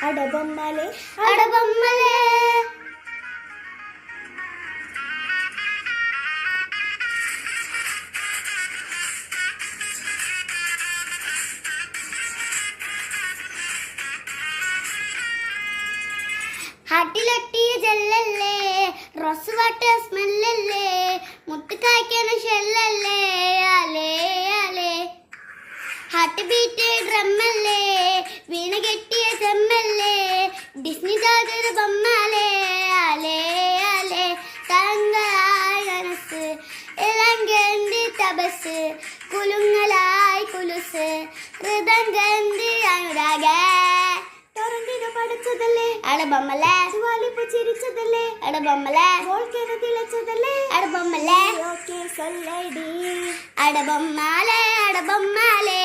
അടബൊമ്മലെ അടബൊമ്മലെ ഹാട്ടിലൊട്ടിയ ജെല്ലല്ലേ, rose water സ്മെല്ലല്ലേ, മുത്ത് കായ്ക്കണ ഷെല്ലല്ലേ, ആലേ ആലേ. Heart beat ഡ്രമ്മല്ലേ, വീണ കെട്ടിയ ചെമ്മല്ലേ, Disney ജാതൊരു ബൊമ്മാലേ, ആലേ ആലേ. തങ്ങളായി മനസ്സ് ഇളങ്കണ്ടി തപസ്, കുലുങ്ങലായി കുലുസ് ഹൃദങ്കണ്ടി അനുരാഗ. പഠിച്ചതല്ലേ അടബൊമ്മലെ, ജുവാലിപ്പൂ ചിരിച്ചതല്ലേ അടബൊമ്മലെ, വോൾക്കനോ തിളച്ചതല്ലേ അടബൊമ്മലെ, ഓക്കേ സൊല്ലടി അടബൊമ്മലെ അടബൊമ്മലെ.